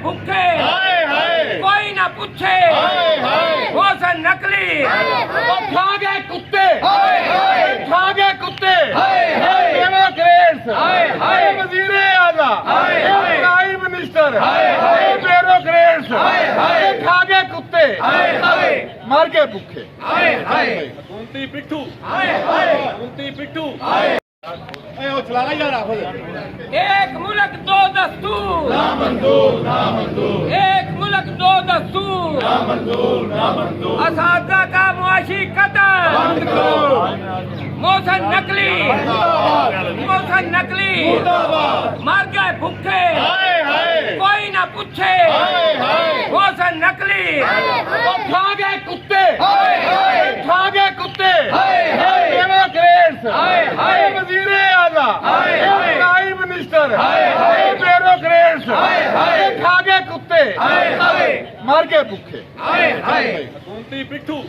भूखे कोई ना पूछे मौसम नकली खा गए कुत्ते खा गए कुत्ते डेमोक्रेट्स वजीरे आला प्राइम मिनिस्टर ब्यूरोक्रेट्स खा गए कुत्ते मर गए भूखे कुंती पिट्ठू चलाना यार एक मुल्क दो दस्तूर एक मुल्क दो दस्तूर असाधा का मुआशी कत्ल मौसम नकली मर गए भूखे कोई ना पूछे मौसम नकली खा गए कुत्ते डेमोक्रेट्स वजीरे आला प्राइम मिनिस्टर ब्यूरोक्रेट्स खा गए कुत्ते मर गए भूखे कुंती पिट्ठू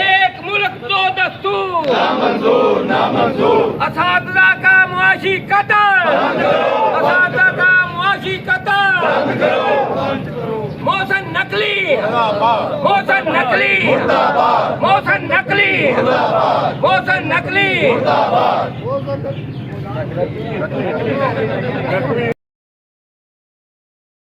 एक मुल्क दो दस्तूर असाधा का मुआशी कत्ल मौसम नकली